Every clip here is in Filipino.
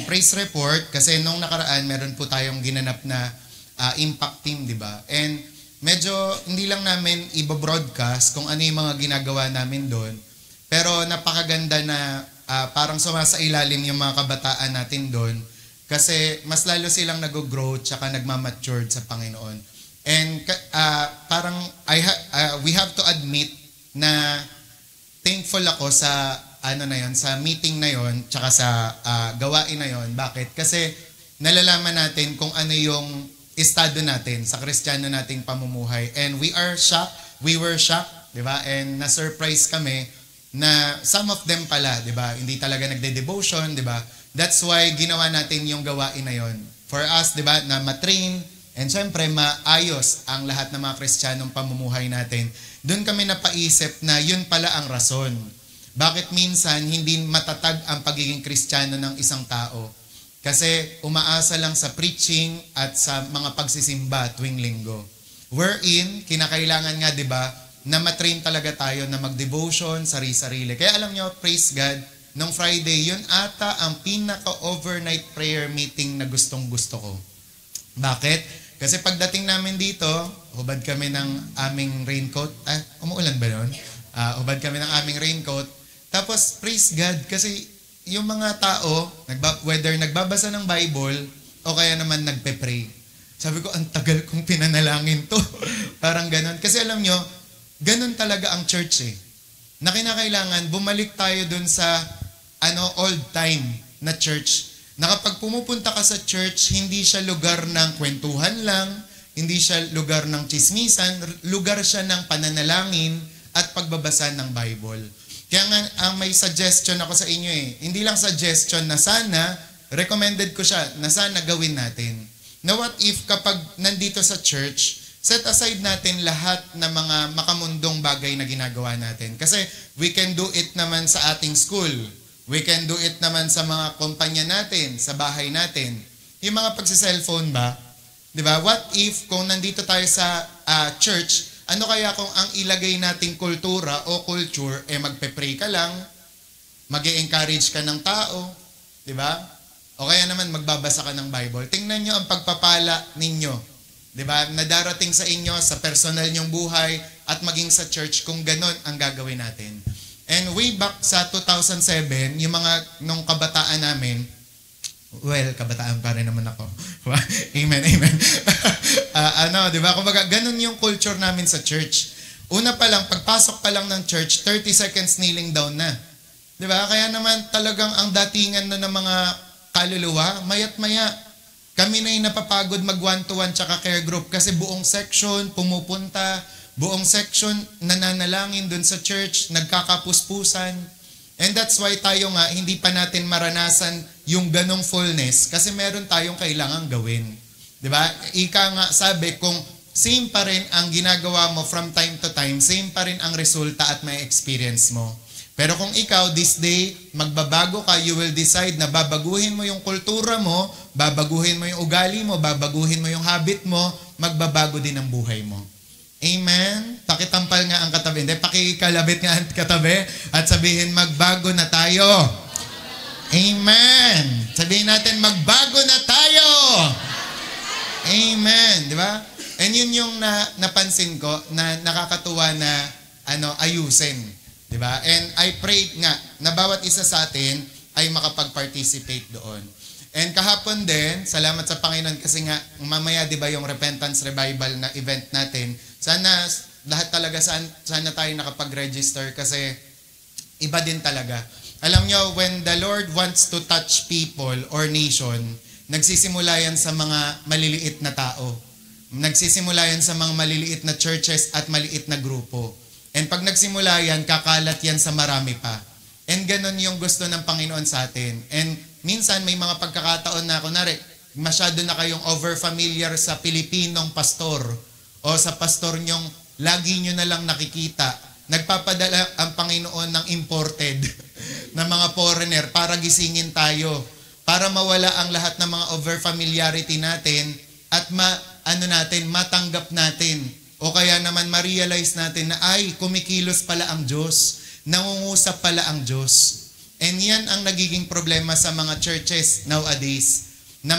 praise report kasi nung nakaraan meron po tayong ginanap na impact team, di ba? And medyo hindi lang namin i-broadcast kung ano yung mga ginagawa namin doon. Pero napakaganda na parang sumasailalim yung mga kabataan natin doon kasi mas lalo silang nag-grow tsaka nagmamature sa Panginoon. And parang we have to admit na thankful ako sa sa meeting na yon tsaka sa gawain na yon. Bakit? Kasi nalalaman natin kung ano yung estado natin sa Kristiyano nating pamumuhay. And we were shocked, di ba? And na-surprise kami na some of them pala, di ba? Hindi talaga nagde-devotion, di ba? That's why ginawa natin yung gawain na yon. For us, di ba, na matrain and syempre maayos ang lahat ng mga Kristiyanong pamumuhay natin. Doon kami napaisip na yun pala ang rason. Bakit minsan hindi matatag ang pagiging Kristiyano ng isang tao? Kasi umaasa lang sa preaching at sa mga pagsisimba tuwing linggo. Wherein, kinakailangan nga, di ba, na matrain talaga tayo na mag-devotion, sarili-sarili. Kaya alam nyo, praise God, nung Friday, yun ata ang pinaka-overnight prayer meeting na gustong-gusto ko. Bakit? Kasi pagdating namin dito, hubad kami ng aming raincoat. Umuulan ba yun? Hubad kami ng aming raincoat. Tapos, praise God, kasi yung mga tao, whether nagbabasa ng Bible, o kaya naman nagpe-pray. Sabi ko, ang tagal kong pinanalangin to. Parang ganun. Kasi alam nyo, ganun talaga ang church eh. Na kinakailangan, bumalik tayo dun sa old time na church. Na kapag pumupunta ka sa church, hindi siya lugar ng kwentuhan lang, hindi siya lugar ng chismisan, lugar siya ng pananalangin at pagbabasa ng Bible. Kaya nga, ang may suggestion ako sa inyo eh. Hindi lang suggestion na sana, recommended ko siya, na sana gawin natin. Na what if kapag nandito sa church, set aside natin lahat ng mga makamundong bagay na ginagawa natin. Kasi we can do it naman sa ating school. We can do it naman sa mga kumpanya natin, sa bahay natin. Yung mga pagsa-cellphone ba? Diba? What if kung nandito tayo sa church, ano kaya kung ang ilagay nating kultura o culture, magpe-pray ka lang, mag-e-encourage ka ng tao, di ba? O kaya naman magbabasa ka ng Bible. Tingnan nyo ang pagpapala ninyo, di ba? Na darating sa inyo, sa personal nyong buhay, at maging sa church kung ganon ang gagawin natin. And way back sa 2007, yung nung kabataan namin, kabataan pa rin naman ako. Amen, amen. Di ba? Kumbaga, ganun yung culture namin sa church. Una pa lang, pagpasok pa lang ng church, 30 seconds kneeling down na. Di ba? Kaya naman talagang ang datingan na ng mga kaluluwa, mayat maya. Kami na yung napapagod mag one-to-one tsaka care group kasi buong section pumupunta, buong section nananalangin dun sa church, nagkakapuspusan. And that's why tayo nga, hindi pa natin maranasan yung ganong fullness kasi meron tayong kailangang gawin. Diba? Ika nga sabi, kung same pa rin ang ginagawa mo from time to time, same pa rin ang resulta at may experience mo. Pero kung ikaw, this day, magbabago ka, you will decide na babaguhin mo yung kultura mo, babaguhin mo yung ugali mo, babaguhin mo yung habit mo, magbabago din ang buhay mo. Amen? Pakitampal nga ang katabi. Hindi, pakikalabit nga ang katabi at sabihin, magbago na tayo. Amen. Sabihin natin, magbago na tayo. Amen. Di ba? And yun yung napansin ko na nakakatuwa na ayusin. Di ba? And I pray nga na bawat isa sa atin ay makapag-participate doon. And kahapon din, salamat sa Panginoon kasi nga mamaya 'di ba yung Repentance Revival na event natin. Sana lahat talaga sana tayo nakapag-register kasi iba din talaga. Alam nyo, when the Lord wants to touch people or nation, nagsisimula yan sa mga maliliit na tao. Nagsisimula yan sa mga maliliit na churches at maliit na grupo. And pag nagsimula yan, kakalat yan sa marami pa. And ganun yung gusto ng Panginoon sa atin. And minsan may mga pagkakataon na, kunwari, masyado na kayong over-familiar sa Pilipinong pastor o sa pastor nyong lagi nyo na lang nakikita. Nagpapadala ang Panginoon ng imported na mga foreigner para gisingin tayo, para mawala ang lahat ng mga over-familiarity natin at matanggap natin. O kaya naman ma-realize natin na ay, kumikilos pala ang Diyos, nangungusap pala ang Diyos. And yan ang nagiging problema sa mga churches nowadays. Na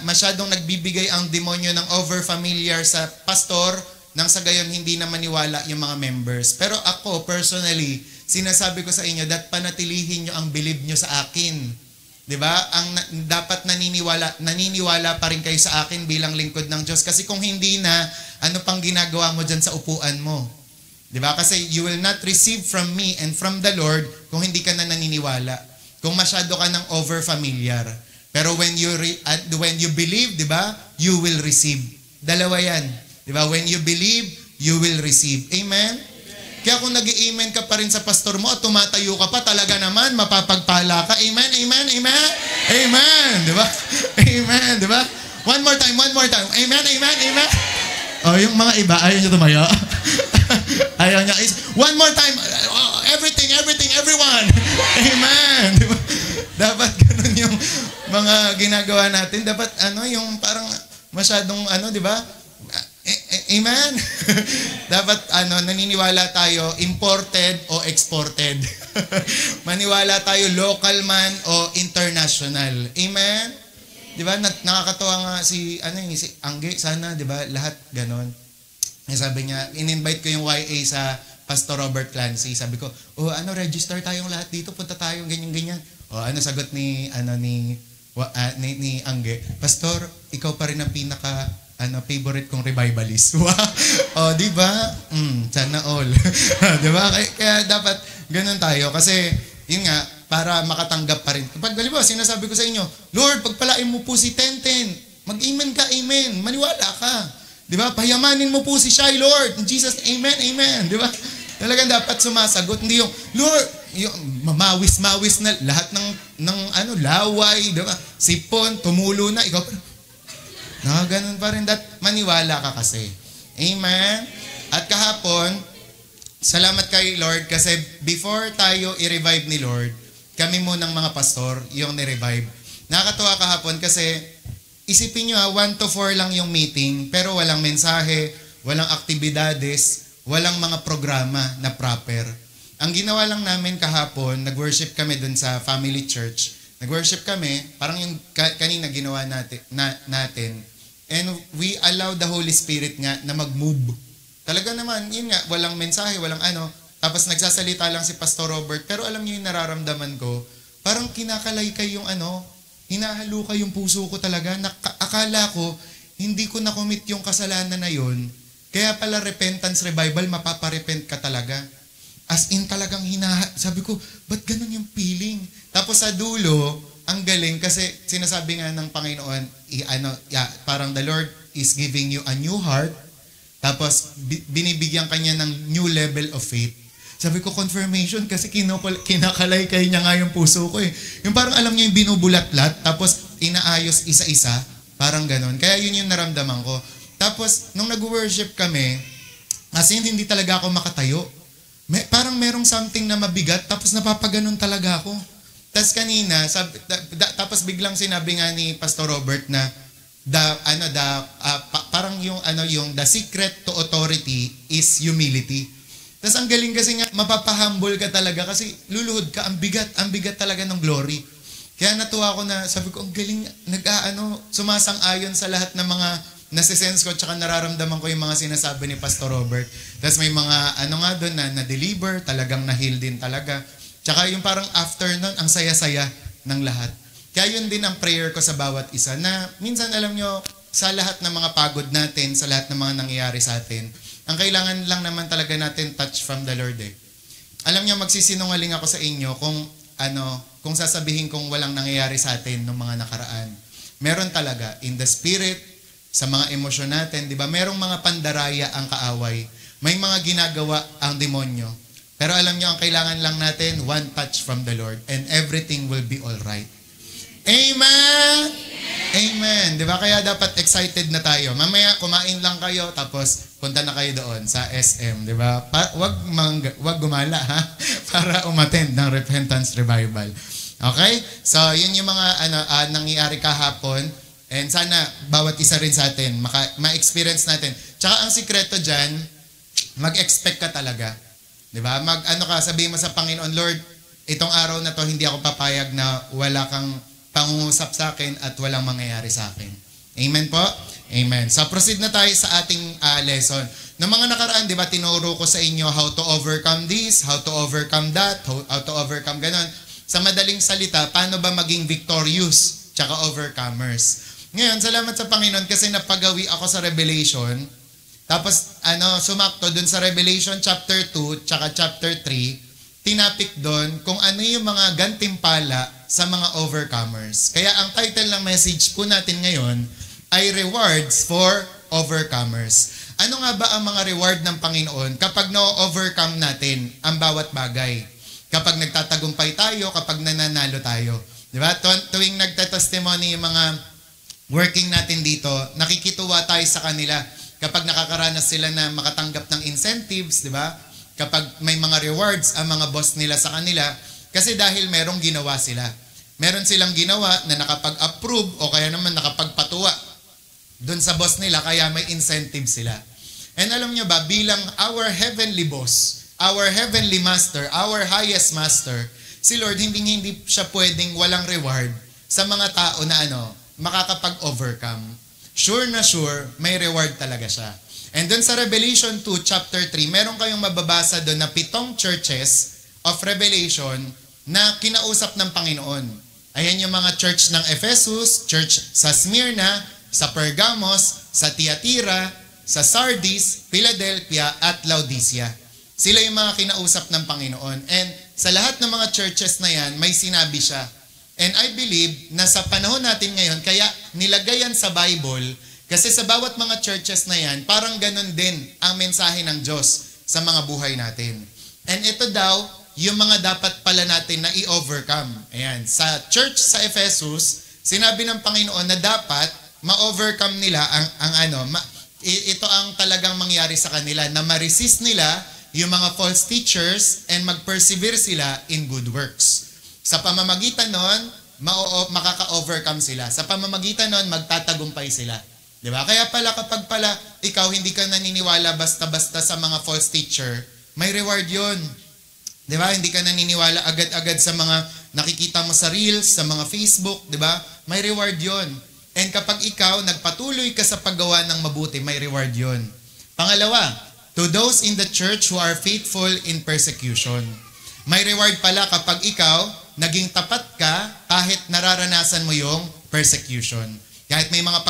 masyadong nagbibigay ang demonyo ng over-familiar sa pastor, nang sa gayon hindi na maniwala yung mga members. Pero ako, personally, sinasabi ko sa inyo that panatilihin nyo ang believe nyo sa akin. 'Di ba? Dapat naniniwala pa rin kayo sa akin bilang lingkod ng Diyos. Kasi kung hindi na, ano pang ginagawa mo dyan sa upuan mo? 'Di ba? Kasi you will not receive from me and from the Lord kung hindi ka na naniniwala. Kung masyado ka ng over-familiar. Pero when you believe, 'di ba? You will receive. Dalawa 'yan. 'Di ba? When you believe, you will receive. Amen? Kaya kung nag-i-amen ka pa rin sa pastor mo at tumatayo ka pa, talaga naman mapapagpala ka. Amen? Amen? Amen? Amen! 'Di ba? Amen, 'di ba? One more time. Amen? Amen? Amen? Oh, yung mga iba ayaw niyo tumayo. Ayaw niya. One more time. Everything, everyone. Amen. Diba? Dapat ganun yung mga ginagawa natin. Dapat yung parang masyadong di ba? Amen. Dapat naniniwala tayo imported o exported. Maniwala tayo local man o international. Amen. 'Di ba? Nakakatawa nga si Angge, sana 'di ba? Lahat ganon. Sabi niya, in-invite ko yung YA sa Pastor Robert Clancy. Sabi ko, register tayong lahat dito, punta tayo ganyan. Sagot ni Angge, Pastor, ikaw pa rin ang pinaka favorite kong revivalist. Di ba? Sana all. Di ba? Kaya dapat ganun tayo kasi yun nga, para makatanggap pa rin. Kapag halimbawa, sinasabi ko sa inyo, Lord, pagpalain mo po si Tenten, mag-amen ka, amen. Maniwala ka. Di ba? Payamanin mo po si Shai, Lord. In Jesus, amen, amen. Di ba? Talagang dapat sumasagot. Hindi yung, Lord, yung mamawis-mawis na lahat ng laway, di ba? Sipon, tumulo na, ikaw ganun pa rin. Maniwala ka kasi. Amen? At kahapon, salamat kay Lord kasi before tayo i-revive ni Lord, kami munang mga pastor, yung ni-revive. Nakakatuwa kahapon kasi isipin nyo 1 to 4 lang yung meeting, pero walang mensahe, walang aktibidades, walang mga programa na proper. Ang ginawa lang namin kahapon, nag-worship kami dun sa family church. Nag-worship kami, parang yung kanina ginawa natin. And we allow the Holy Spirit nga na mag-move. Talaga naman, yun nga, walang mensahe, walang tapos nagsasalita lang si Pastor Robert, pero alam niyo yung nararamdaman ko, parang kinakalaykay yung hinahalukay yung puso ko talaga. Akala ko, hindi ko na-commit yung kasalanan na yun. Kaya pala repentance revival, mapaparepent ka talaga. As in talagang sabi ko, ba't ganun yung feeling? Tapos sa dulo, ang galing kasi sinasabi nga ng Panginoon, parang the Lord is giving you a new heart. Tapos binibigyan kanya ng new level of faith. Sabi ko, confirmation kasi kinakalaykay niya nga yung puso ko eh. Yung parang alam niya yung binubulat-lat, tapos inaayos isa-isa, parang ganon. Kaya yun yung naramdaman ko. Tapos, nung nag-worship kami, as in, hindi talaga ako makatayo. Parang merong something na mabigat, tapos napapaganon talaga ako. Tapos kanina, tapos biglang sinabi nga ni Pastor Robert na, parang yung the secret to authority is humility. Tapos ang galing kasi nga, mapapahumble ka talaga kasi luluhod ka, ang bigat talaga ng glory. Kaya natuwa ko na, sabi ko, ang galing, sumasang-ayon sa lahat ng mga nasisense ko, tsaka nararamdaman ko yung mga sinasabi ni Pastor Robert. Tapos may mga, doon na-deliver, talagang na-heal din talaga. Tsaka yung parang after nun, ang saya-saya ng lahat. Kaya yun din ang prayer ko sa bawat isa, na minsan alam nyo, sa lahat ng mga pagod natin, sa lahat ng mga nangyayari sa atin, ang kailangan lang naman talaga natin touch from the Lord eh. Alam niyo, magsisinungaling ako sa inyo kung sasabihin kong walang nangyayari sa atin ng mga nakaraan. Meron talaga, in the spirit, sa mga emosyon natin, di ba? Merong mga pandaraya ang kaaway. May mga ginagawa ang demonyo. Pero alam niyo, ang kailangan lang natin, one touch from the Lord, and everything will be alright. Amen! Amen! Di ba? Kaya dapat excited na tayo. Mamaya, kumain lang kayo, tapos punta na kayo doon sa SM, di ba? Wag gumala, ha? Para umattend ng repentance revival. Okay? So, yun yung mga nangyayari kahapon. And sana, bawat isa rin sa atin, ma-experience natin. Tsaka ang sikreto dyan, mag-expect ka talaga. Di ba? Sabihin mo sa Panginoon, Lord, itong araw na to, hindi ako papayag na wala kang pangungusap sa akin at walang mangyayari sa akin. Amen po? Amen. So proceed na tayo sa ating lesson. Noong mga nakaraan, di ba, tinuro ko sa inyo how to overcome this, how to overcome that, how to overcome ganon. Sa madaling salita, paano ba maging victorious tsaka overcomers. Ngayon, salamat sa Panginoon kasi napagawi ako sa Revelation. Tapos, sumakto dun sa Revelation chapter 2 tsaka chapter 3, tinapik doon kung ano yung mga gantimpala sa mga overcomers. Kaya ang title ng message po natin ngayon ay Rewards for Overcomers. Ano nga ba ang mga reward ng Panginoon kapag na-overcome natin ang bawat bagay? Kapag nagtatagumpay tayo, kapag nananalo tayo. Diba? Tuwing nagtatestimony yung mga working natin dito, nakikituwa tayo sa kanila kapag nakakaranas sila na makatanggap ng incentives, diba? Kapag may mga rewards ang mga boss nila sa kanila, kasi dahil merong ginawa sila. Meron silang ginawa na nakapag-approve o kaya naman nakapagpatuwa dun sa boss nila, kaya may incentive sila. And alam nyo ba, bilang our heavenly boss, our heavenly master, our highest master, si Lord, hindi siya pwedeng walang reward sa mga tao na makakapag-overcome. Sure na sure, may reward talaga siya. And dun sa Revelation 2, chapter 3, meron kayong mababasa dun na 7 churches of Revelation na kinausap ng Panginoon. Ayan yung mga church ng Ephesus, church sa Smyrna, sa Pergamos, sa Thyatira, sa Sardis, Philadelphia, at Laodicea. Sila yung mga kinausap ng Panginoon. And sa lahat ng mga churches na yan, may sinabi siya. And I believe na sa panahon natin ngayon, kaya nilagay yan sa Bible, kasi sa bawat mga churches na yan, parang ganun din ang mensahe ng Diyos sa mga buhay natin. And ito daw, yung mga dapat pala natin na i-overcome. Ayan, sa church sa Ephesus, sinabi ng Panginoon na dapat ma-overcome nila ito ang talagang mangyari sa kanila, na ma-resist nila yung mga false teachers and mag-persevere sila in good works. Sa pamamagitan nun, makaka-overcome sila. Sa pamamagitan nun, magtatagumpay sila. Diba? Kaya pala kapag pala ikaw hindi ka naniniwala basta-basta sa mga false teacher, may reward yun. Diba? Hindi ka naniniwala agad-agad sa mga nakikita mo sa Reels, sa mga Facebook, diba? May reward yun. And kapag ikaw nagpatuloy ka sa paggawa ng mabuti, may reward yun. Pangalawa, to those in the church who are faithful in persecution. May reward pala kapag ikaw naging tapat ka kahit nararanasan mo yung persecution. Kahit may mga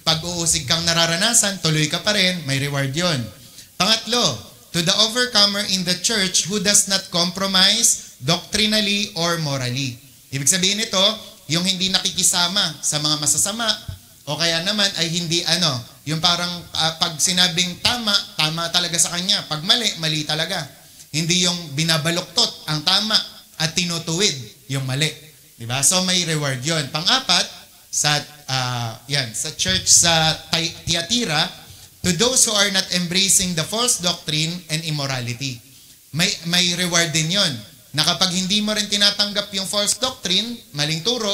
pag-uusig kang nararanasan, tuloy ka pa rin, may reward yun. Pangatlo, to the overcomer in the church who does not compromise doctrinally or morally. Ibig sabihin nito, yung hindi nakikisama sa mga masasama, o kaya naman ay hindi yung parang pag sinabing tama, tama talaga sa kanya. Pag mali, mali talaga. Hindi yung binabaluktot ang tama at tinutuwid yung mali. Diba? So may reward yon. Pang-apat, sa church sa Thyatira, to those who are not embracing the false doctrine and immorality. May reward din yon. Na kapag hindi mo rin tinatanggap yung false doctrine, maling turo,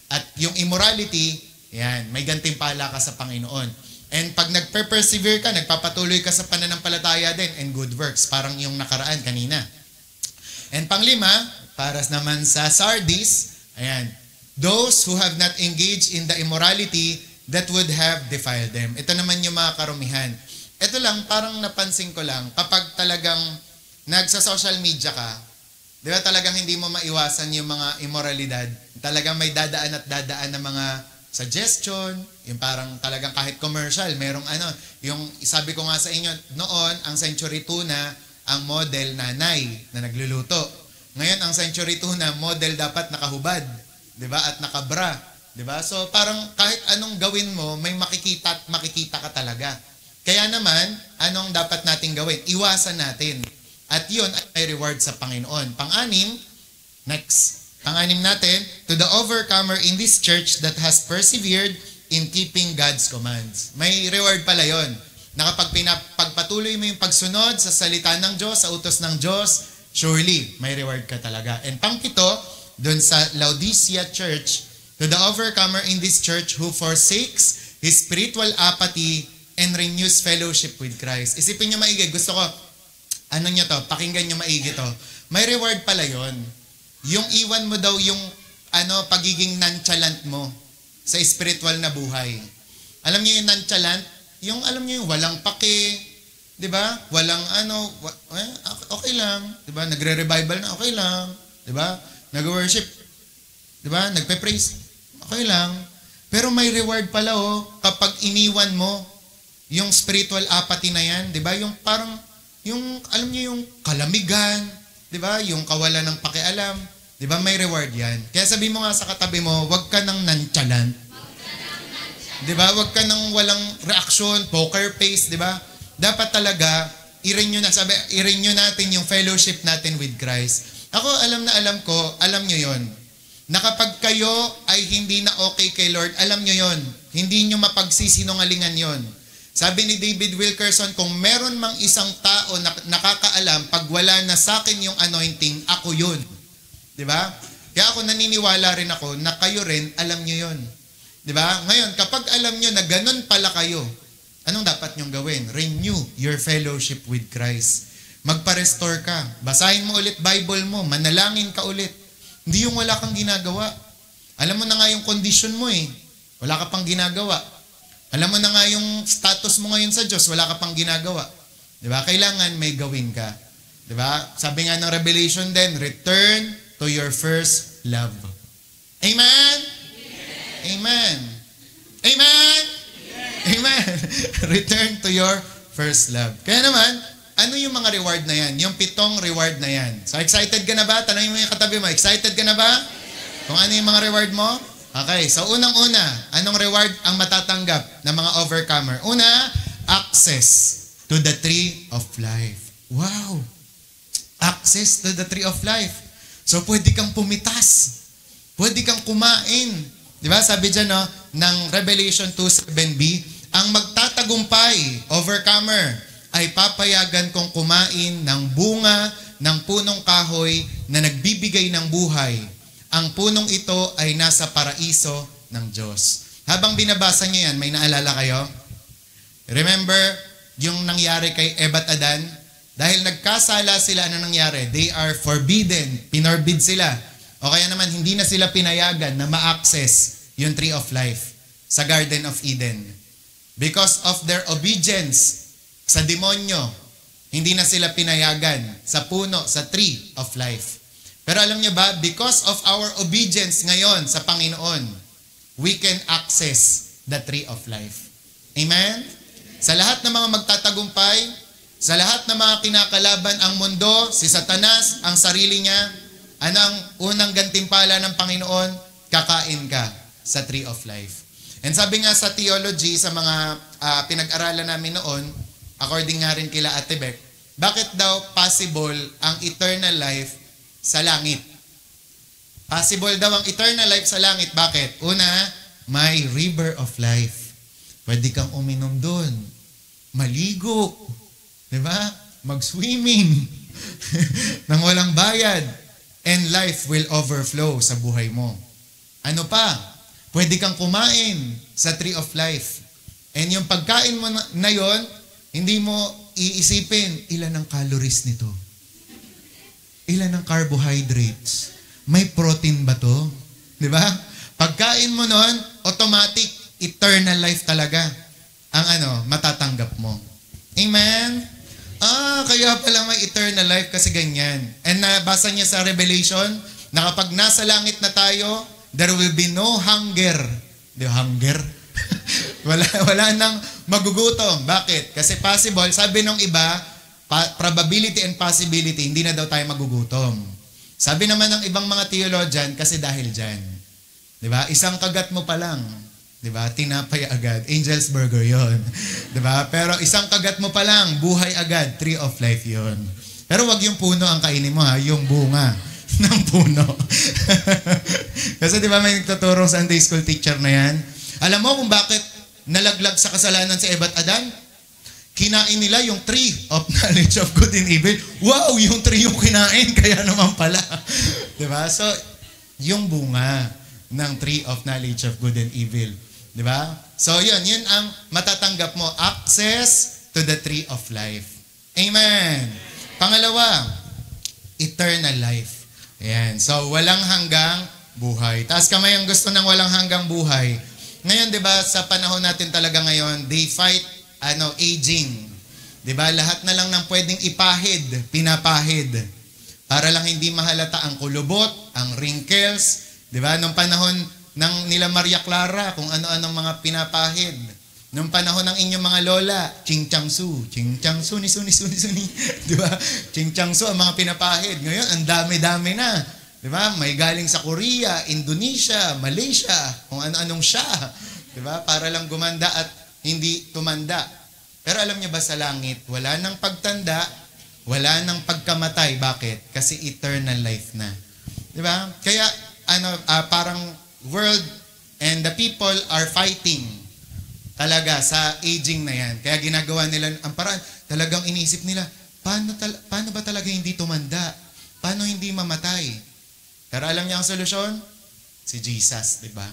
at yung immorality, yan, may gantimpala ka sa Panginoon. And pag nagpe-persevere ka, nagpapatuloy ka sa pananampalataya din and good works, parang yung nakaraan kanina. And panglima, para naman sa Sardis, ayan, those who have not engaged in the immorality that would have defiled them. Ito naman yung mga karumihan. Ito lang, parang napansin ko lang, kapag talagang nagsa-social media ka, di ba talagang hindi mo maiwasan yung mga immoralidad? Talagang may dadaan at dadaan na mga suggestion, yung parang talagang kahit commercial, merong yung sabi ko nga sa inyo, noon, ang Century Tuna, ang model nanay na nagluluto. Ngayon, ang Century Tuna, model dapat nakahubad, di ba? At nakabra, di ba? So, parang kahit anong gawin mo, may makikita at makikita ka talaga. Kaya naman, anong dapat nating gawin? Iwasan natin. At yun ay reward sa Panginoon. Pang-anim, next. Pang-anim natin, to the overcomer in this church that has persevered in keeping God's commands. May reward pala yun. Na kapag pagpatuloy mo yung pagsunod sa salita ng Diyos, sa utos ng Diyos, surely, may reward ka talaga. And pang-pito, dun sa Laodicea church, to the overcomer in this church who forsakes his spiritual apathy and renews fellowship with Christ. Isipin nyo maigi, gusto ko, pakinggan nyo maigi to. May reward pala yon. yung iwan mo daw yung pagiging nonchalant mo sa spiritual na buhay. Alam niyo yung nonchalant? Yung alam niyo yung walang pake, 'di ba? Walang okay lang, 'di ba? Nagre-revival na, okay lang, 'di ba? Nag-worship, 'di ba? Nagpe-praise, okay lang. Pero may reward pala kapag iniwan mo yung spiritual apathy na yan, 'di ba? Yung parang yung alam niyo yung kalamigan, 'di ba? Yung kawalan ng pakialam, 'di ba? May reward 'yan. Kaya sabi mo nga sa katabi mo, wag ka nang nonchalant. 'Di ba? Wag ka nang walang reaksyon, poker face, 'di ba? Dapat talaga i-renew natin yung fellowship natin with Christ. Ako alam niyo 'yon. Na kapag kayo ay hindi na okay kay Lord, alam niyo 'yon. Hindi niyo mapagsisinungalingan 'yon. Sabi ni David Wilkerson, kung meron mang isang tao na nakakaalam, pag wala na sa akin yung anointing, ako yun. Diba? Kaya ako naniniwala rin ako na kayo rin, alam nyo yun. Diba? Ngayon, kapag alam nyo na ganun pala kayo, anong dapat nyong gawin? Renew your fellowship with Christ. Magpa-restore ka. Basahin mo ulit Bible mo. Manalangin ka ulit. Hindi yung wala kang ginagawa. Alam mo na nga yung condition mo eh. Wala ka pang ginagawa. Alam mo na nga yung status mo ngayon sa Diyos, wala ka pang ginagawa. Diba? Kailangan may gawin ka. Diba? Sabi nga ng Revelation din, return to your first love. Amen? Amen. Amen? Amen. Return to your first love. Kaya naman, ano yung mga reward na yan? Yung 7 reward na yan. So excited ka na ba? Tanongin mo yung katabi mo, excited ka na ba? Kung ano yung mga reward mo? Okay, so unang-una, anong reward ang matatanggap ng mga overcomer? Una, access to the tree of life. Wow! Access to the tree of life. So pwede kang pumitas. Pwede kang kumain. Di ba? Sabi dyan ng Revelation 2:7b, ang magtatagumpay, overcomer, ay papayagan kong kumain ng bunga ng punong kahoy na nagbibigay ng buhay. Ang punong ito ay nasa paraiso ng Diyos. Habang binabasa niyo yan, may naalala kayo? Remember yung nangyari kay Eva at Adan? Dahil nagkasala sila, ano nangyari? They are forbidden. Pinorbid sila. O kaya naman, hindi na sila pinayagan na ma-access yung tree of life sa Garden of Eden. Because of their obedience sa demonyo, hindi na sila pinayagan sa puno, sa tree of life. Pero alam niyo ba, because of our obedience ngayon sa Panginoon, we can access the tree of life. Amen? Sa lahat ng mga magtatagumpay, sa lahat ng mga kinakalaban ang mundo, si Satanas, ang sarili niya, ang unang gantimpala ng Panginoon, kakain ka sa tree of life. And sabi nga sa theology, sa mga pinag-aralan namin noon, according nga rin kila Ate Beck, bakit daw possible ang eternal life sa langit? Possible daw ang eternal life sa langit. Bakit? Una, may river of life. Pwede kang uminom doon. Maligo. Diba? Mag-swimming. Nang walang bayad. And life will overflow sa buhay mo. Ano pa? Pwede kang kumain sa tree of life. And yung pagkain mo na yon, hindi mo iisipin, ilan ang calories nito? Ilan ang carbohydrates? May protein ba to? Di ba? Pagkain mo nun, automatic, eternal life talaga ang matatanggap mo. Amen? Kaya pala may eternal life kasi ganyan. And nabasa niya sa Revelation, na kapag nasa langit na tayo, there will be no hunger. Di ba, hunger? wala nang magugutom. Bakit? Kasi possible, sabi nung iba, probability and possibility, hindi na daw tayo magugutom. Sabi naman ng ibang mga theologian, kasi dahil dyan. Diba? Isang kagat mo pa lang. Diba? Tinapay agad. Angel's Burger yon. Diba? Pero isang kagat mo pa lang, buhay agad. Tree of life yon. Pero wag yung puno ang kainin mo ha, yung bunga ng puno. Kasi diba may nagtuturong Sunday school teacher na yan? Alam mo kung bakit nalaglag sa kasalanan si Eva at Adan? Kinain nila yung tree of knowledge of good and evil. Wow, yung tree yung kinain, kaya naman pala. Diba? So, yung bunga ng tree of knowledge of good and evil. Diba? So, yun ang matatanggap mo. Access to the tree of life. Amen. Pangalawa, eternal life. Ayan. So, walang hanggang buhay. Taas kamay ang gusto ng walang hanggang buhay. Ngayon, di ba, sa panahon natin talaga ngayon, they fight aging. Di ba? Lahat na lang ng pwedeng ipahid, pinapahid. Para lang hindi mahalata ang kulubot, ang wrinkles. Di ba? Nung panahon ng nila Maria Clara, kung ano-anong mga pinapahid. Nung panahon ng inyong mga lola, Ching Chang Su, ni Suni. Di ba? Ching Chang Su ang mga pinapahid. Ngayon, ang dami-dami na. Di ba? May galing sa Korea, Indonesia, Malaysia, kung ano-anong siya. Di ba? Para lang gumanda at hindi tumanda. Pero alam niyo ba sa langit, wala nang pagtanda, wala nang pagkamatay. Bakit? Kasi eternal life na. Di ba? Kaya, parang world and the people are fighting talaga sa aging na yan. Kaya ginagawa nila ang paraan. Talagang iniisip nila, paano ba talaga hindi tumanda? Paano hindi mamatay? Pero alam niya ang solusyon? Si Jesus, di ba?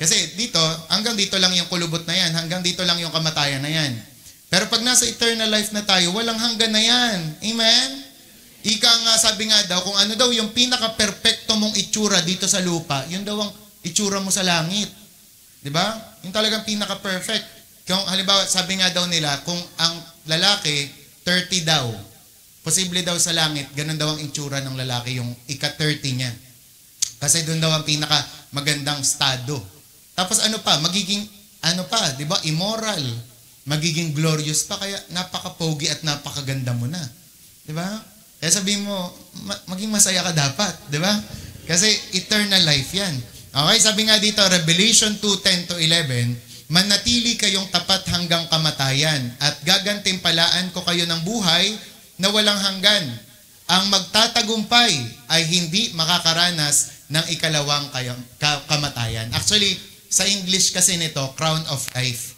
Kasi dito, hanggang dito lang yung kulubot na yan. Hanggang dito lang yung kamatayan na yan. Pero pag nasa eternal life na tayo, walang hanggan na yan. Amen? Ika nga, sabi nga daw, kung ano daw yung pinaka-perfecto mong itsura dito sa lupa, yun daw ang itsura mo sa langit. Di ba? Yung talagang pinaka-perfect. Kung halimbawa, sabi nga daw nila, kung ang lalaki, 30 daw, posible daw sa langit, ganun daw ang itsura ng lalaki, yung ika-30 niya. Kasi doon daw ang pinaka-magandang estado. Tapos magiging, di ba, immoral. Magiging glorious pa, kaya napaka-pogi at napakaganda mo na. Di ba? Kaya sabihin mo, maging masaya ka dapat. Di ba? Kasi eternal life yan. Okay, sabi nga dito, Revelation 2:10-11, manatili kayong tapat hanggang kamatayan at gagantimpalaan ko kayo ng buhay na walang hanggan. Ang magtatagumpay ay hindi makakaranas ng ikalawang kamatayan. Actually, sa English kasi nito, crown of life.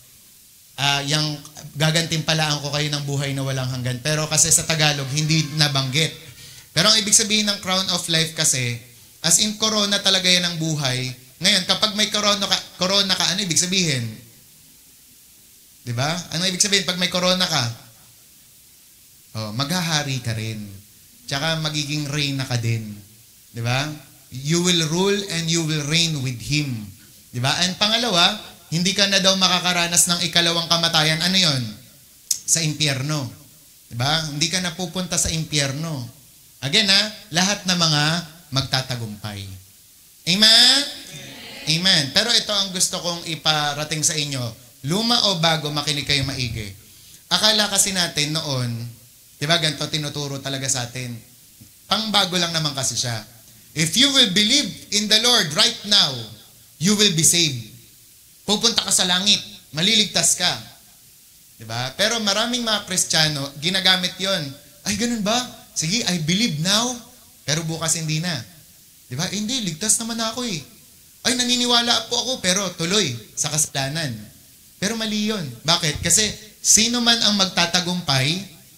Yung gagantimpalaan ko kayo ng buhay na walang hanggan. Pero kasi sa Tagalog, hindi nabanggit. Pero ang ibig sabihin ng crown of life kasi, as in corona talaga yan ang buhay. Ngayon, kapag may corona ka, ano ibig sabihin? Diba? Ano ibig sabihin pag may corona ka? Maghahari ka rin. Tsaka magiging reyna ka din. Diba? You will rule and you will reign with Him. Diba? And pangalawa, hindi ka na daw makakaranas ng ikalawang kamatayan. Ano yon? Sa impyerno. Diba? Hindi ka na pupunta sa impyerno. Again lahat na mga magtatagumpay. Amen? Amen. Pero ito ang gusto kong iparating sa inyo. Luma o bago, makinig kayo maigi. Akala kasi natin noon, di ba ganito tinuturo talaga sa atin. Pangbago lang naman kasi siya. If you will believe in the Lord right now, you will be saved. Pupunta ka sa langit, maliligtas ka. Di ba? Pero maraming mga Kristiyano, ginagamit yon. Ay, ganun ba? Sige, I believe now. Pero bukas hindi na. Di ba? Hindi, ligtas naman ako eh. Ay, naniniwala po ako, pero tuloy sa kasalanan. Pero mali yun. Bakit? Kasi sino man ang magtatagumpay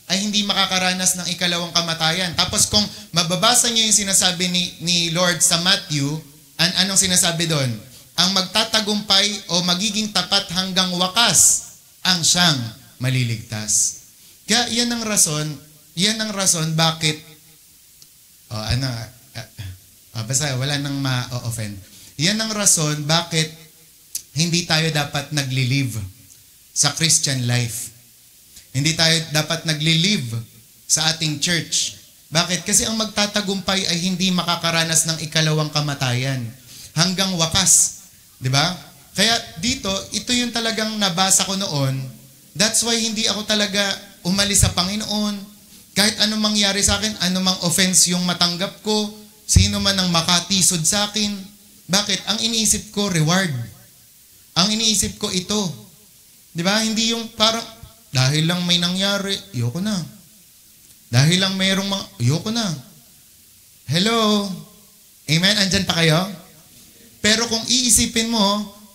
ay hindi makakaranas ng ikalawang kamatayan. Tapos kung mababasa niyo yung sinasabi ni Lord sa Matthew, anong sinasabi doon? Ang magtatagumpay o magiging tapat hanggang wakas ang siyang maliligtas. Kaya yan ang rason bakit basta wala nang ma-offend. Yan ang rason bakit hindi tayo dapat nagli-live sa Christian life. Hindi tayo dapat nagli-live sa ating church. Bakit? Kasi ang magtatagumpay ay hindi makakaranas ng ikalawang kamatayan hanggang wakas. Di ba? Kaya dito, ito yung talagang nabasa ko noon. That's why hindi ako talaga umalis sa Panginoon. Kahit anong mangyari sa akin, anumang offense yung matanggap ko, sino man ang makatisod sa akin. Bakit? Ang iniisip ko, reward. Ang iniisip ko ito. Di ba? Hindi yung parang, dahil lang may nangyari, ayoko na. Dahil lang mayroong ayoko na. Hello? Amen? Andyan pa kayo? Pero kung iisipin mo,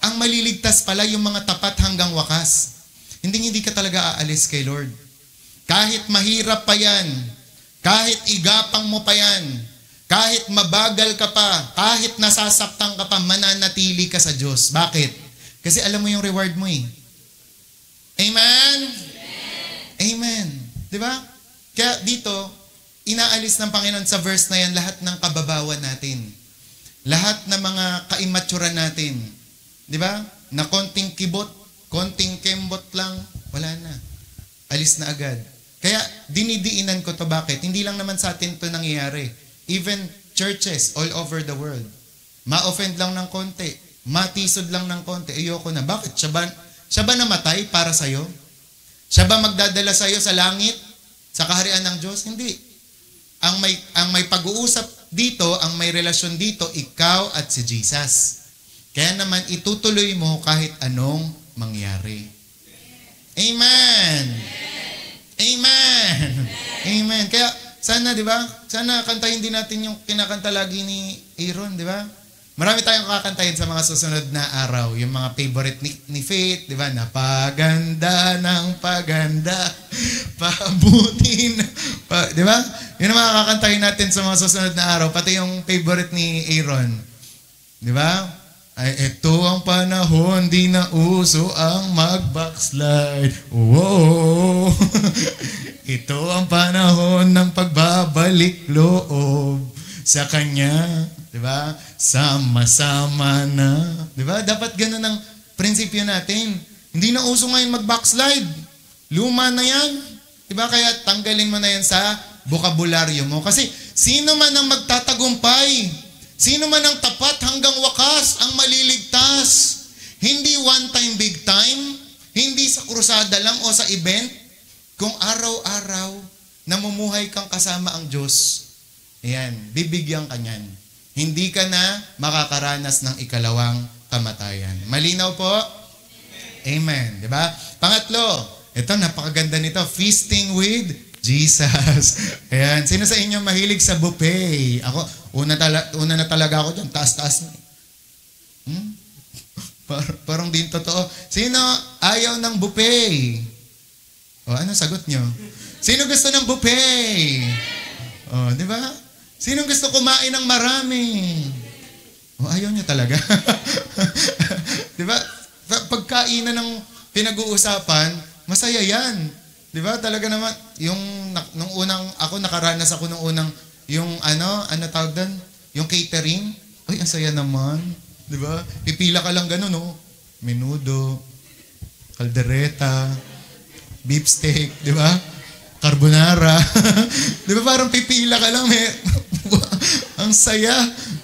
ang maliligtas pala yung mga tapat hanggang wakas. Hindi ka talaga aalis kay Lord. Kahit mahirap pa yan, kahit igapang mo pa yan, kahit mabagal ka pa, kahit nasasaktan ka pa, mananatili ka sa Diyos. Bakit? Kasi alam mo yung reward mo eh. Amen? Amen. Amen. Di ba? Kaya dito, inaalis ng Panginoon sa verse na yan lahat ng kababawan natin. Lahat ng mga kaimmatura natin. Di ba? Na konting kibot, konting kembot lang, wala na. Alis na agad. Kaya dinidiinan ko to, bakit? Hindi lang naman sa atin to nangyayari. Even churches all over the world. Ma-offend lang ng konti. Matisod lang ng konti. Ayoko na. Bakit? Siya ba namatay para sa'yo? Siya ba magdadala sa'yo sa langit? Sa kaharian ng Diyos? Hindi. Ang may pag-uusap dito, ang may relasyon dito, ikaw at si Jesus. Kaya naman itutuloy mo kahit anong mangyari. Amen! Amen! Amen! Kaya sana, di ba? Sana kantahin din natin yung kinakanta lagi ni Aaron, di ba? Marami tayong kakantahin sa mga susunod na araw. Yung mga favorite ni Faith, di ba? Napaganda ng paganda, pabuti na, di ba? Yun ang mga kakantahin natin sa mga susunod na araw. Pati yung favorite ni Aaron. Di ba? Ay, ito ang panahon, di na uso ang mag-backslide. Whoa! Ito ang panahon ng pagbabalik loob sa Kanya. Diba? Sama-sama na. Diba? Dapat ganun ang prinsipyo natin. Hindi na uso ngayon mag-backslide. Luma na yan. Diba? Kaya tanggalin mo na yan sa bokabularyo mo. Kasi sino man ang magtatagumpay, sino man ang tapat hanggang wakas ang maliligtas. Hindi one time, big time. Hindi sa krusada lang o sa event. Kung araw-araw namumuhay kang kasama ang Diyos, ayan, bibigyan ka niyan. Hindi ka na makakaranas ng ikalawang kamatayan. Malinaw po? Amen. Diba? Pangatlo, ito napakaganda nito, feasting with Jesus. Ayan, sino sa inyo mahilig sa buffet? Ako, una na talaga ako dyan, taas-taas na. Parang din totoo. Sino ayaw ng buffet? O, ano sagot nyo? Sino gusto ng buffet? O, di ba? Sino gusto kumain ng marami? O, ayaw nyo talaga. Di ba? Pagkainan ng pinag-uusapan, masaya yan. Di ba? Talaga naman, nung unang, nakaranas ako nung unang, yung ano tawag doon? Yung catering. Ay, ang saya naman. Di ba? Pipila ka lang gano'n, no? Menudo, kaldereta, beef steak, di ba? Carbonara. Di ba parang pipila ka lang, ang saya.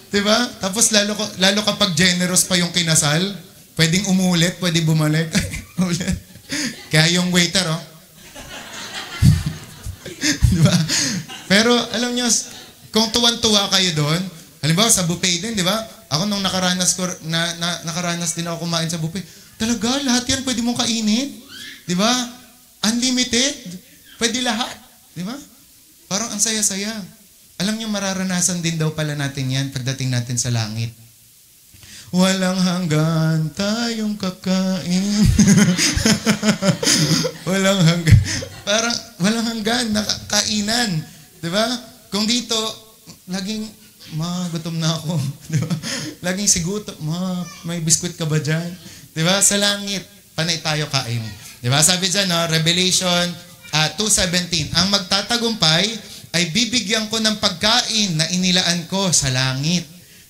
Di ba? Tapos lalo kapag generous pa yung kinasal, pwedeng umulit, pwedeng bumalik. Kaya yung waiter, oh. Di ba? Pero alam nyo, kung tuwan-tuwa kayo doon, halimbawa sa buffet din, di ba? Ako nung nakaranas din ako kumain sa buffet. Talaga, lahat yan pwede mong kainin. Di ba? Unlimited. Pwede lahat. Di ba? Parang ang saya-saya. Alam niyo, mararanasan din daw pala natin yan pagdating natin sa langit. Walang hanggan tayong kakain. Walang hanggan. Parang walang hanggan na kainan. Di ba? Kung dito, laging, gutom na ako. Di ba? Laging sigutom, may biskwit ka ba dyan? Di ba? Sa langit, panay tayo kain. Di ba? Sabi dyan, no? Revelation 2:17, ang magtatagumpay ay bibigyan ko ng pagkain na inilaan ko sa langit.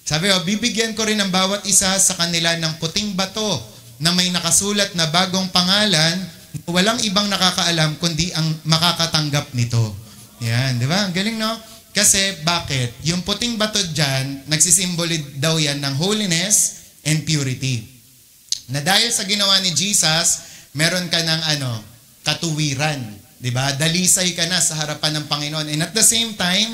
Sabi, bibigyan ko rin ng bawat isa sa kanila ng puting bato na may nakasulat na bagong pangalan, walang ibang nakakaalam kundi ang makakatanggap nito. Yan, di ba? Ang galing, no? Kasi, bakit? Yung puting bato dyan, nagsisimboli daw yan ng holiness and purity. Na dahil sa ginawa ni Jesus, meron ka ng katuwiran. Diba? Dalisay ka na sa harapan ng Panginoon. And at the same time,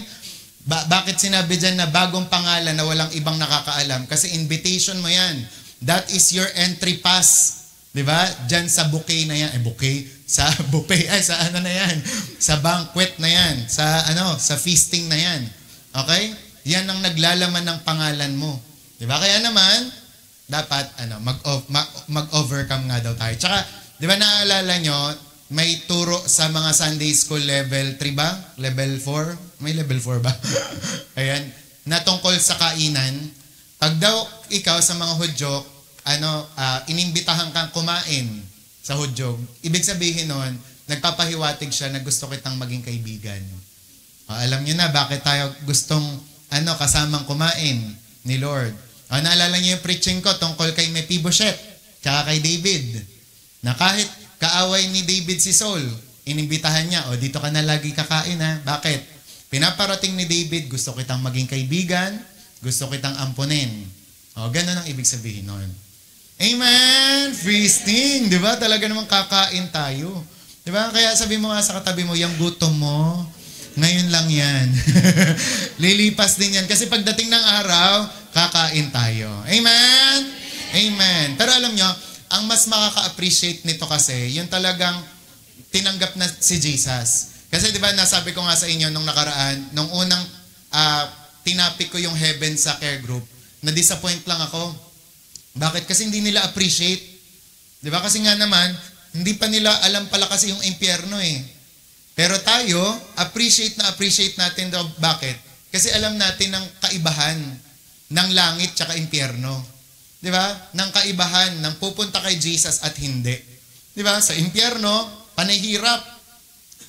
bakit sinabi dyan na bagong pangalan na walang ibang nakakaalam? Kasi invitation mo yan. That is your entry pass. Diba? Dyan sa bouquet na yan. Sa buffet. Sa na yan? Sa banquet na yan. Sa feasting na yan. Okay? Yan ang naglalaman ng pangalan mo. Diba? Kaya naman, dapat mag-overcome nga daw tayo. Tsaka, diba naalala nyo, may turo sa mga Sunday School level 3 ba? Level 4? May level 4 ba? Ayan. Na tungkol sa kainan. Pag daw ikaw sa mga hudyok, inimbitahan kang kumain sa hudyok, ibig sabihin nun, nagpapahiwatig siya na gusto kitang maging kaibigan. Alam niyo na bakit tayo gustong kasamang kumain ni Lord. Naalala niyo yung preaching ko tungkol kay Mephibosheth tsaka kay David. Na kahit kaaway ni David si Saul, inimbitahan niya, dito ka na lagi kakain ha. Bakit? Pinaparating ni David, gusto kitang maging kaibigan, gusto kitang ampunin. Ganun ang ibig sabihin nun. Amen! Feasting! Di ba? Talaga namang kakain tayo. Di ba? Kaya sabi mo nga sa katabi mo, yung gutom mo, ngayon lang yan. Lilipas din yan. Kasi pagdating ng araw, kakain tayo. Amen? Amen. Pero alam nyo, ang mas makaka-appreciate nito kasi, yung talagang tinanggap na si Jesus. Kasi di ba, nasabi ko nga sa inyo nung nakaraan, nung unang tinapik ko yung heaven sa care group, na-disappoint lang ako. Bakit? Kasi hindi nila appreciate. Di ba? Kasi nga naman, hindi pa nila alam pala kasi yung impyerno eh. Pero tayo, appreciate natin daw. Bakit? Kasi alam natin ng kaibahan ng langit tsaka impyerno. Di ba? Ng kaibahan ng pupunta kay Jesus at hindi. Di ba? Sa impyerno, panahirap,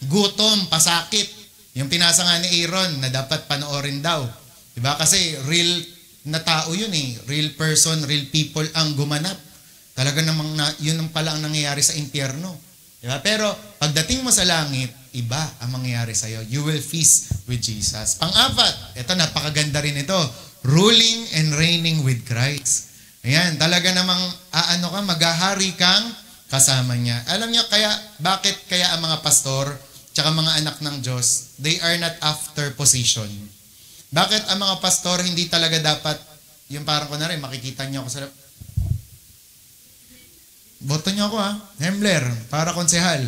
gutom, pasakit. Yung pinasa nga ni Aaron na dapat panoorin daw. Di ba? Kasi real na tao yun eh. Real person, real people ang gumanap. Talaga namang yun ang pala ang nangyayari sa impyerno. Diba? Pero pagdating mo sa langit, iba ang mangyayari sa'yo. You will feast with Jesus. Pang-apat, ito napakaganda rin ito. Ruling and reigning with Christ. Ayan, talaga namang maghahari kang kasama niya. Alam niyo bakit ang mga pastor tsaka mga anak ng Diyos, they are not after position. Bakit ang mga pastor hindi talaga dapat, yung parang kunwari, makikita niyo ako sa boto niyo ako Hembler, para konsehal.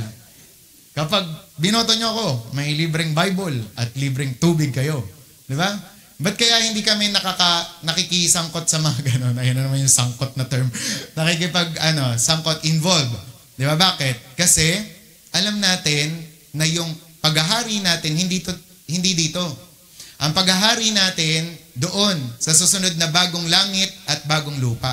Kapag binoto niyo ako, may libreng Bible at libreng tubig kayo. Di ba? Ba't kaya hindi kami nakikisangkot sa mga ganon? Ayun na naman yung sangkot na term. Sangkot involved. Di ba? Bakit? Kasi alam natin na yung paghahari natin hindi dito. Ang paghahari natin doon sa susunod na bagong langit at bagong lupa.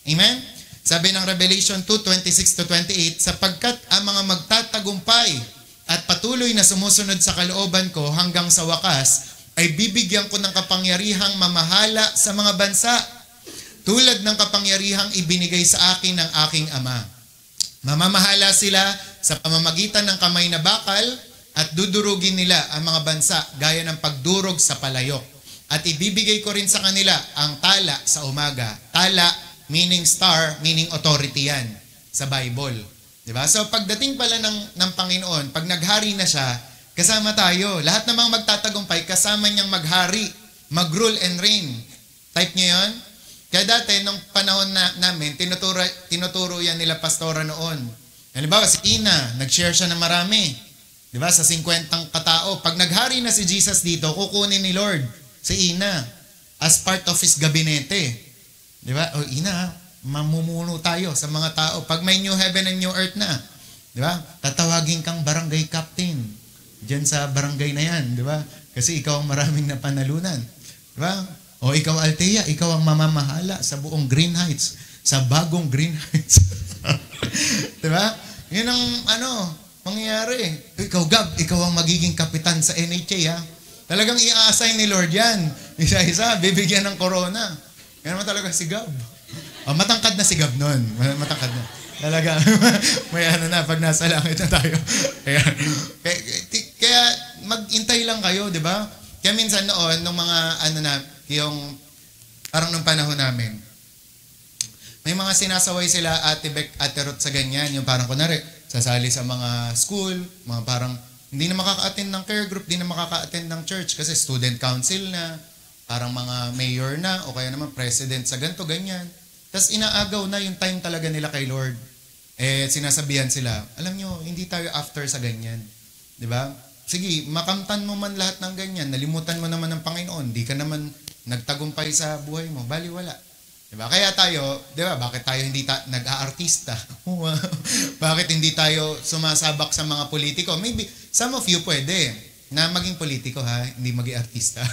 Amen? Sabi ng Revelation 2:26-28, sapagkat ang mga magtatagumpay at patuloy na sumusunod sa kalooban ko hanggang sa wakas, ay bibigyan ko ng kapangyarihang mamahala sa mga bansa, tulad ng kapangyarihang ibinigay sa akin ng aking Ama. Mamamahala sila sa pamamagitan ng kamay na bakal at dudurugin nila ang mga bansa gaya ng pagdurog sa palayok. At ibibigay ko rin sa kanila ang tala sa umaga. Tala meaning star, meaning authority yan sa Bible. Diba? So pagdating pala ng Panginoon, pag naghari na siya, kasama tayo. Lahat ng mga magtatagumpay, kasama niyang maghari, mag-rule and reign. Type niyo yun? Kaya dati, nung panahon namin, tinuturo yan nila pastora noon. Halimbawa, si Ina, nag-share siya ng marami. Diba? Sa 50 katao. Pag naghari na si Jesus dito, kukunin ni Lord si Ina as part of His gabinete. Di ba? Ina, mamumuno tayo sa mga tao. Pag may new heaven and new earth na, di ba? Tatawagin kang barangay captain diyan sa barangay na yan, di ba? Kasi ikaw ang maraming napanalunan. Di ba? O ikaw, Althea, ikaw ang mamamahala sa buong Green Heights, sa bagong Green Heights. Di ba? Yun ang mangyayari. Ikaw, Gab, ikaw ang magiging kapitan sa NHA, ha? Talagang i-assign ni Lord yan. Isa-isa, bibigyan ng corona. Yan naman talaga si Gab. Matangkad na si Gab nun. Matangkad na. Talaga. May pag nasa langit na tayo. Kaya mag-intay lang kayo, di ba? Kaya minsan noon, nung mga yung parang nung panahon namin, may mga sinasaway sila Ate Beck, Ate Ruth sa ganyan. Yung parang kunwari, sasali sa mga school, mga parang hindi na makaka-attend ng care group, hindi na makaka-attend ng church kasi student council na, parang mga mayor na o kaya naman president sa ganito, ganyan. Tapos inaagaw na yung time talaga nila kay Lord. Sinasabihan sila, alam nyo, hindi tayo after sa ganyan. Diba? Sige, makamtan mo man lahat ng ganyan, nalimutan mo naman ng Panginoon, di ka naman nagtagumpay sa buhay mo, bali wala. Diba? Kaya tayo, diba, bakit tayo hindi nag-aartista? Bakit hindi tayo sumasabak sa mga politiko? Maybe, some of you pwede na maging politiko hindi maging artista.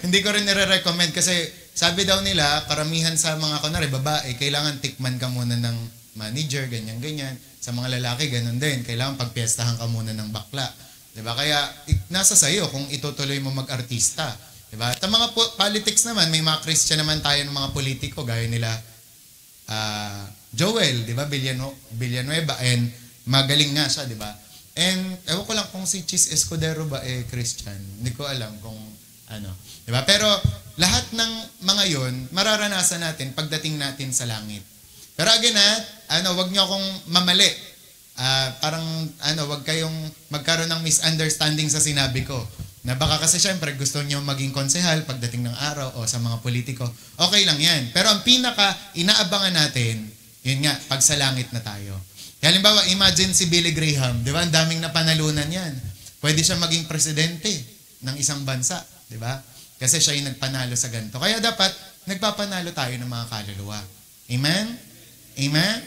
Hindi ko rin nire-recommend kasi sabi daw nila, karamihan sa mga babae, kailangan tikman ka muna ng manager, ganyan-ganyan. Sa mga lalaki, ganun din. Kailangan pagpiestahan ka muna ng bakla. Diba? Kaya nasa sayo kung itutuloy mo mag-artista. Diba? At ang mga politics naman, may mga Christian naman tayo ng mga politiko, gaya nila Joel, diba? Villanueva, and magaling nga siya, diba? And ewan ko lang kung si Chis Escudero ba Christian. Hindi ko alam kung ano. Diba? Pero lahat ng mga yon mararanasan natin pagdating natin sa langit. Pero again wag niyo akong mamali. Wag kayong magkaroon ng misunderstanding sa sinabi ko. Na baka kasi syempre gusto niyo maging konsehal pagdating ng araw o sa mga politiko. Okay lang yan. Pero ang pinaka inaabangan natin, yun nga, pag sa langit na tayo. Kaya halimbawa, imagine si Billy Graham, di ba? Ang daming napanalunan yan. Pwede siya maging presidente ng isang bansa, di ba? Kasi siya yung nagpanalo sa ganito. Kaya dapat, nagpapanalo tayo ng mga kaluluwa. Amen? Amen?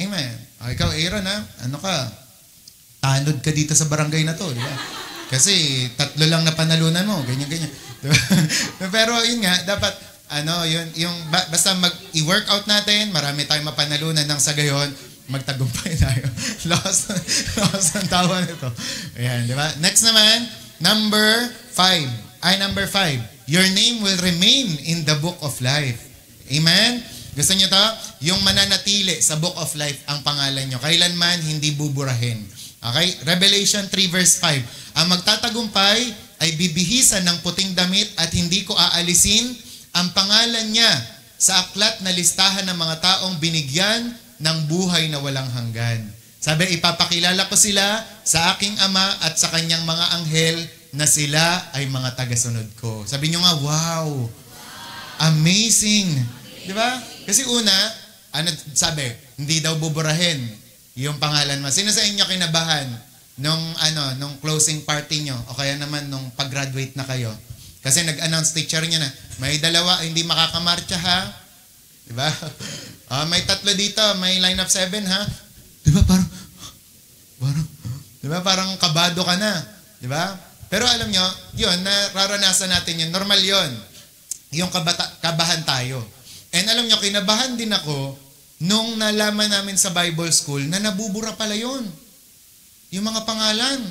Amen. O, ikaw, Aaron, ano ka? Tanod ka dito sa barangay na to, di ba? Kasi 3 lang na panalunan mo, ganyan-ganyan. Diba? Pero yun nga, dapat, basta i-workout natin, marami tayong mapanalunan ng sa gayon, magtagumpay tayo. Lost ang tawa nito. Ayan, di ba? Next naman, number 5. Your name will remain in the book of life. Amen? Gusto niyo to? Yung mananatili sa book of life ang pangalan nyo. Kailanman hindi buburahin. Okay? Revelation 3 verse 5. Ang magtatagumpay ay bibihisan ng puting damit at hindi ko aalisin ang pangalan niya sa aklat na listahan ng mga taong binigyan ng buhay na walang hanggan. Sabi, ipapakilala ko sila sa aking Ama at sa kanyang mga anghel na sila ay mga tagasunod ko. Sabi nyo nga, wow! Amazing! Di ba? Kasi una, sabi, hindi daw buburahin yung pangalan mo. Sino sa inyo kinabahan nung closing party nyo o kaya naman nung pag-graduate na kayo? Kasi nag-announce teacher niya na, may 2 hindi makakamarcha ha? Di ba? May 3 dito, may line of 7 ha? Di ba? Parang kabado ka na. Di ba? Pero alam nyo, yun, nararanasan natin yun. Normal yun. Yung kabahan tayo. And alam nyo, kinabahan din ako nung nalaman namin sa Bible School na nabubura pala yun. Yung mga pangalan.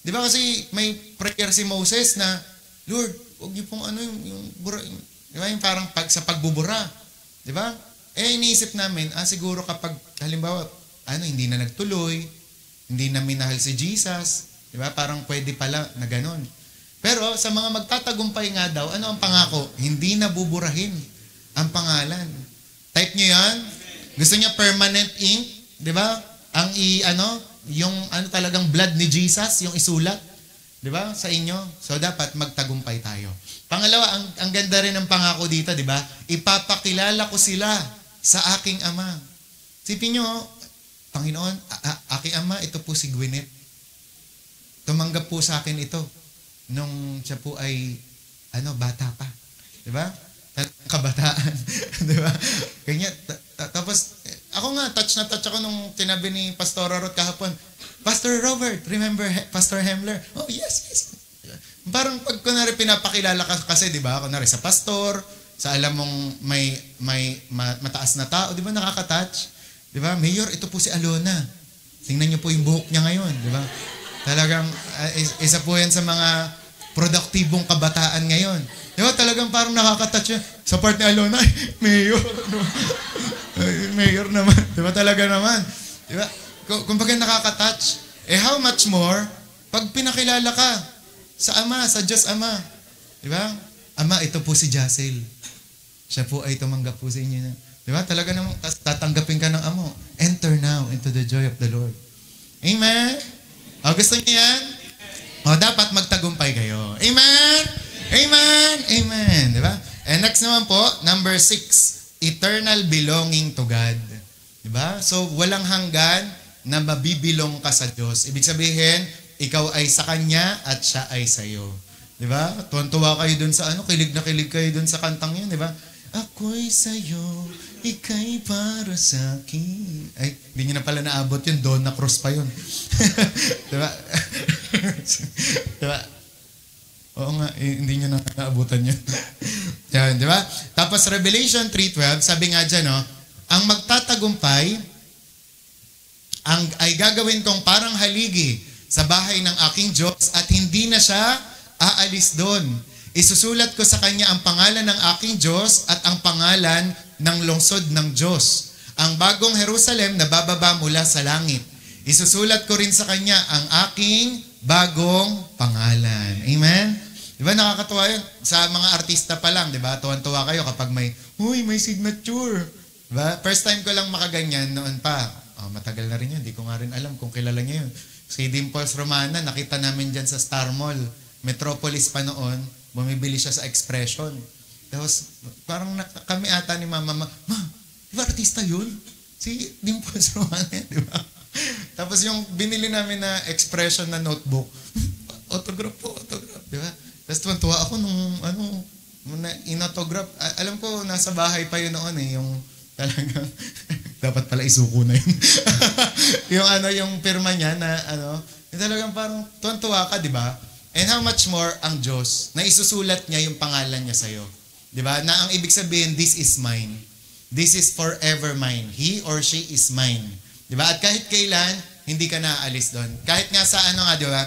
Di ba kasi may prayer si Moses na, Lord, huwag niyo pong yung bura. Di ba? Yung parang sa pagbubura. Di ba? Iniisip namin, siguro kapag, halimbawa, hindi na nagtuloy, hindi na minahal si Jesus, di ba? Parang pwede pala na ganun. Pero sa mga magtatagumpay nga daw, ano ang pangako? Hindi na buburahin ang pangalan. Type nyo yan. Gusto niya permanent ink, di ba? Yung talagang blood ni Jesus, yung isulat, di ba? Sa inyo. So dapat magtagumpay tayo. Pangalawa, ang ganda rin ng pangako dito, di ba? Ipapakilala ko sila sa aking Ama. Sipin nyo, Panginoon, aking Ama, ito po si Gwyneth. Tumanggap po sa akin ito nung siya po ay bata pa. Di ba? Kabataan. Di ba? Kanya, tapos, ako nga, touch ako nung tinabi ni Pastor Rorot kahapon, Pastor Robert, remember Pastor Hemler? Oh, yes. Parang pag kunwari pinapakilala ka kasi, di ba? Kunwari sa pastor, sa alam mong may mataas na tao, di ba nakaka-touch? Di ba? Mayor, ito po si Alona. Tingnan niyo po yung buhok niya ngayon, di ba? Talagang, isa po yan sa mga produktibong kabataan ngayon. Di ba? Talagang parang nakaka-touch yan. Sa part ni Alona, Mayor. Mayor naman. Di ba? Talaga naman. Di ba? Kung baga nakaka-touch, how much more pag pinakilala ka sa Ama, sa Diyos Ama. Di ba? Ama, ito po si Jacel. Siya po ay tumanggap po sa inyo. Di ba? Talaga naman, tatanggapin ka ng Amo. Enter now into the joy of the Lord. Amen? Gusto niyo yan? Dapat magtagumpay kayo. Amen? Amen? Amen. Di ba? And next naman po, number 6, eternal belonging to God. Di ba? So, walang hanggan na mabibilong ka sa Diyos. Ibig sabihin, ikaw ay sa Kanya at siya ay sa iyo. Di ba? Tuwan-tuwa kayo dun sa kilig na kilig kayo dun sa kantang yun, di ba? Ako'y sa'yo, ika'y para sa'kin. Ay, hindi nyo na pala naabot yun. Donna Cruz pa yun. Di ba? Di ba? Oo nga, hindi nyo na naabutan yun. Yan, di ba? Tapos Revelation 3:12, sabi nga dyan, ang magtatagumpay ay gagawin kong parang haligi sa bahay ng aking Diyos at hindi na siya aalis doon. Isusulat ko sa kanya ang pangalan ng aking Diyos at ang pangalan ng lungsod ng Diyos, ang bagong Jerusalem na bababa mula sa langit. Isusulat ko rin sa kanya ang aking bagong pangalan. Amen? Diba nakakatuwa yun? Sa mga artista pa lang, diba? Tuwan-tuwa kayo kapag may signature. Diba? First time ko lang makaganyan noon pa. Matagal na rin yun. Hindi ko nga rin alam kung kilala niya yun. Si Dimples Romana, nakita namin dyan sa Star Mall. Metropolis pa noon. Bumibili siya sa Expression. Tapos, parang kami ata ni Mama, di ba artista yun? Si Dimples Romana, di ba? Tapos yung binili namin na Expression na notebook, autograph, di ba? Tapos tuwa ako nung in-autograph. Alam ko, nasa bahay pa yun noon eh, yung talagang, dapat pala isuko na yun. yung pirma niya na yung talagang parang tuwan-tuwa ka, di ba? And how much more ang Diyos na isusulat niya yung pangalan niya sa'yo. Di ba? Na ang ibig sabihin, this is mine. This is forever mine. He or she is mine. Di ba? At kahit kailan, hindi ka naaalis doon. Kahit nga sa di ba?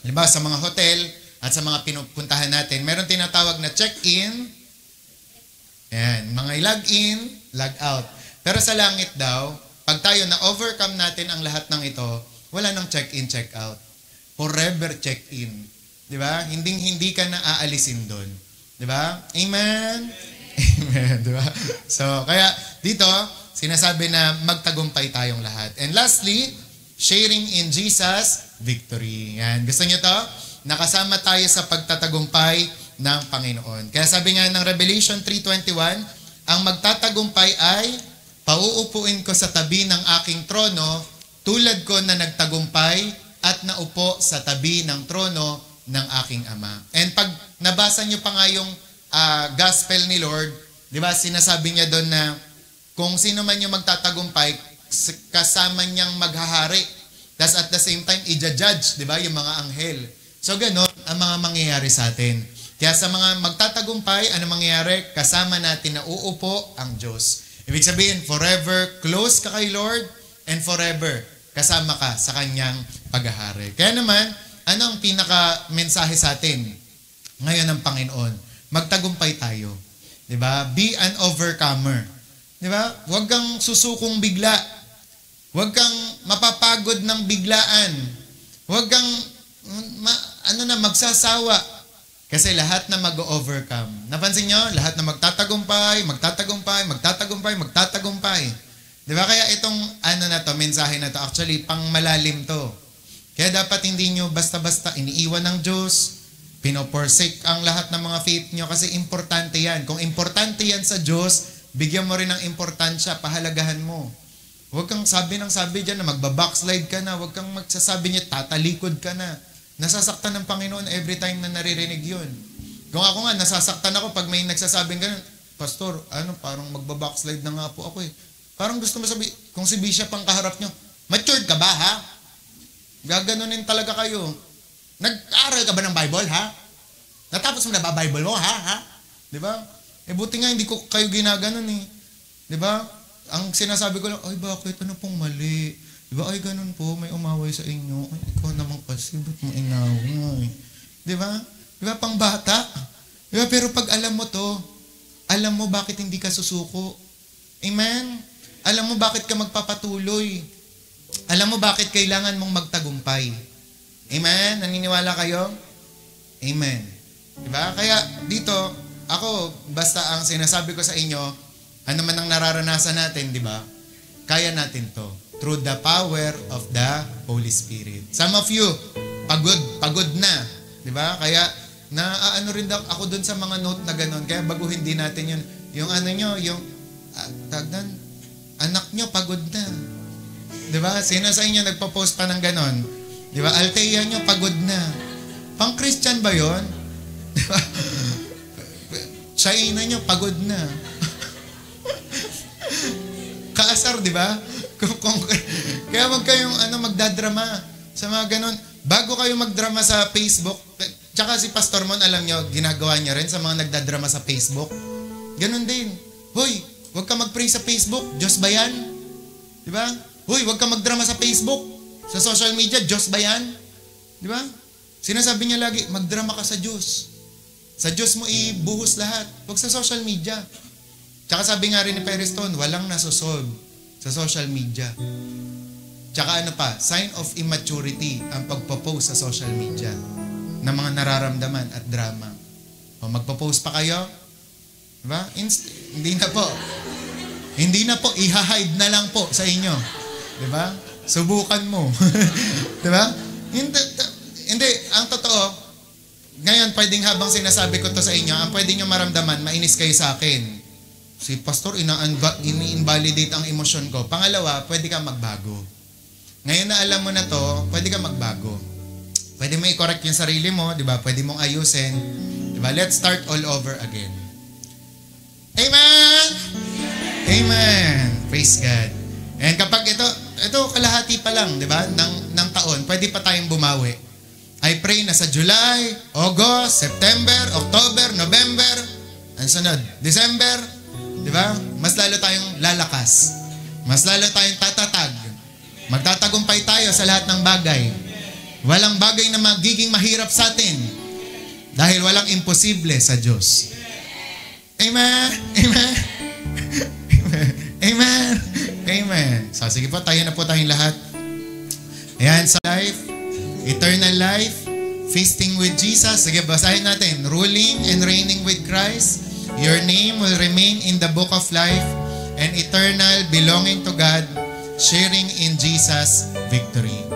Di ba? Sa mga hotel at sa mga pinupuntahan natin, meron tinatawag na check-in. Ayan. Mga log-in, log-out. Pero sa langit daw, pag tayo na-overcome natin ang lahat ng ito, wala nang check-in, check-out. Forever check-in. Di ba? Hindi ka na aalisin doon. Di ba? Amen? Amen. Di ba? So, kaya dito, sinasabi na magtagumpay tayong lahat. And lastly, sharing in Jesus' victory. Yan. Gusto niyo to? Nakasama tayo sa pagtatagumpay ng Panginoon. Kaya sabi nga ng Revelation 3:21, ang magtatagumpay ay pauupuin ko sa tabi ng aking trono, tulad ko na nagtagumpay at naupo sa tabi ng trono ng aking Ama. And pag nabasa niyo pa nga yung gospel ni Lord, di ba, sinasabi niya doon na kung sino man yung magtatagumpay, kasama niyang maghahari. That's at the same time, i-judge, di ba, yung mga anghel. So, ganun ang mga mangyayari sa atin. Kaya sa mga magtatagumpay, ano mangyayari? Kasama natin na uupo ang Diyos. Ibig sabihin, forever close ka kay Lord and forever kasama ka sa kanyang paghahari. Kaya naman, ano ang pinaka-mensahe sa atin ngayon ng Panginoon? Magtagumpay tayo. Diba? Be an overcomer. Diba? Huwag kang susukong bigla. Huwag kang mapapagod ng biglaan. Huwag kang magsasawa. Kasi lahat na mag-overcome. Napansin nyo? Lahat na magtatagumpay. Diba? Kaya itong mensahe na to, actually, pang malalim to. Kaya dapat hindi nyo basta-basta iniiwan ng Diyos, pinoforsake ang lahat ng mga faith nyo kasi importante yan. Kung importante yan sa Diyos, bigyan mo rin ng importansya, pahalagahan mo. Huwag kang sabi dyan na magbabackslide ka na, huwag kang magsasabi niya, tatalikod ka na. Nasasaktan ng Panginoon every time na naririnig yun. Kung ako nga, nasasaktan ako pag may nagsasabing ganun, Pastor, parang magbabackslide na nga po ako eh. Parang gusto mo sabihin, kung si Bishop ang kaharap nyo, matured ka ba ha? Gaganunin talaga kayo. Nag-aaral ka ba ng Bible ha? Natapos mo na ba Bible mo ha? Diba? Buti nga hindi ko kayo ginaganon eh. Diba? Ang sinasabi ko lang, ay bakit? Ano pong mali? Diba? Ay ganun po, may umaway sa inyo. Ay ikaw naman kasi, ba't mo inaway? Diba? Diba? Pang bata. Diba? Pero pag alam mo to, alam mo bakit hindi ka susuko. Amen? Alam mo bakit ka magpapatuloy. Alam mo bakit kailangan mong magtagumpay. Amen? Naniniwala kayo? Amen. Diba? Kaya dito, ako, basta ang sinasabi ko sa inyo, ano man ang nararanasan natin, diba? Kaya natin to. Through the power of the Holy Spirit. Some of you, pagod na. Diba? Kaya, rin daw ako dun sa mga note na ganon. Kaya baguhin din natin yun. Yung anak nyo, pagod na. Diba? Sino sa inyo nagpa-post pa ng ganon? Diba? Althea nyo, pagod na. Pang-Christian ba yun? Diba? China nyo, pagod na. Kaasar, diba? Kaya wag kayong magdadrama sa mga ganon. Bago kayo magdrama sa Facebook, tsaka si Pastor Mon, alam nyo, ginagawa niya rin sa mga nagdadrama sa Facebook. Ganon din. Hoy, huwag ka mag-pray sa Facebook. Diyos ba yan? Diba? Hoy, huwag ka magdrama sa Facebook. Sa social media, Diyos ba yan? Di ba? Sinasabi niya lagi, magdrama ka sa Diyos. Sa Diyos mo ibuhos lahat. Huwag sa social media. Tsaka sabi nga rin ni Periston, walang nasosolve sa social media. Tsaka ano pa, sign of immaturity ang pagpo-post sa social media ng mga nararamdaman at drama. O magpo-post pa kayo? Diba? Hindi na po. Hindi na po, iha-hide na lang po sa inyo. Diba? Subukan mo. Diba? Hindi, ang totoo, ngayon, pwedeng habang sinasabi ko to sa inyo, ang pwede nyo maramdaman, mainis kayo sa akin. Si pastor, ini-invalidate ang emosyon ko. Pangalawa, pwede ka magbago. Ngayon na alam mo na to, pwede ka magbago. Pwede mo i-correct yung sarili mo, di ba? Pwede mong ayusin. Di ba? Let's start all over again. Amen! Amen! Praise God. And kapag ito kalahati pa lang, di ba? Ng taon, pwede pa tayong bumawi. I pray na sa July, August, September, October, November, ang sunod, December, di ba? Mas lalo tayong lalakas. Mas lalo tayong tatatag. Magtatagumpay tayo sa lahat ng bagay. Walang bagay na magiging mahirap sa atin dahil walang imposible sa Diyos. Amen? Amen? Amen? Amen. So, sige po, tayo na po tayong lahat. Ayan, sa life, eternal life, feasting with Jesus. Sige, basahin natin. Ruling and reigning with Christ. Your name will remain in the book of life and eternal belonging to God, sharing in Jesus' victory.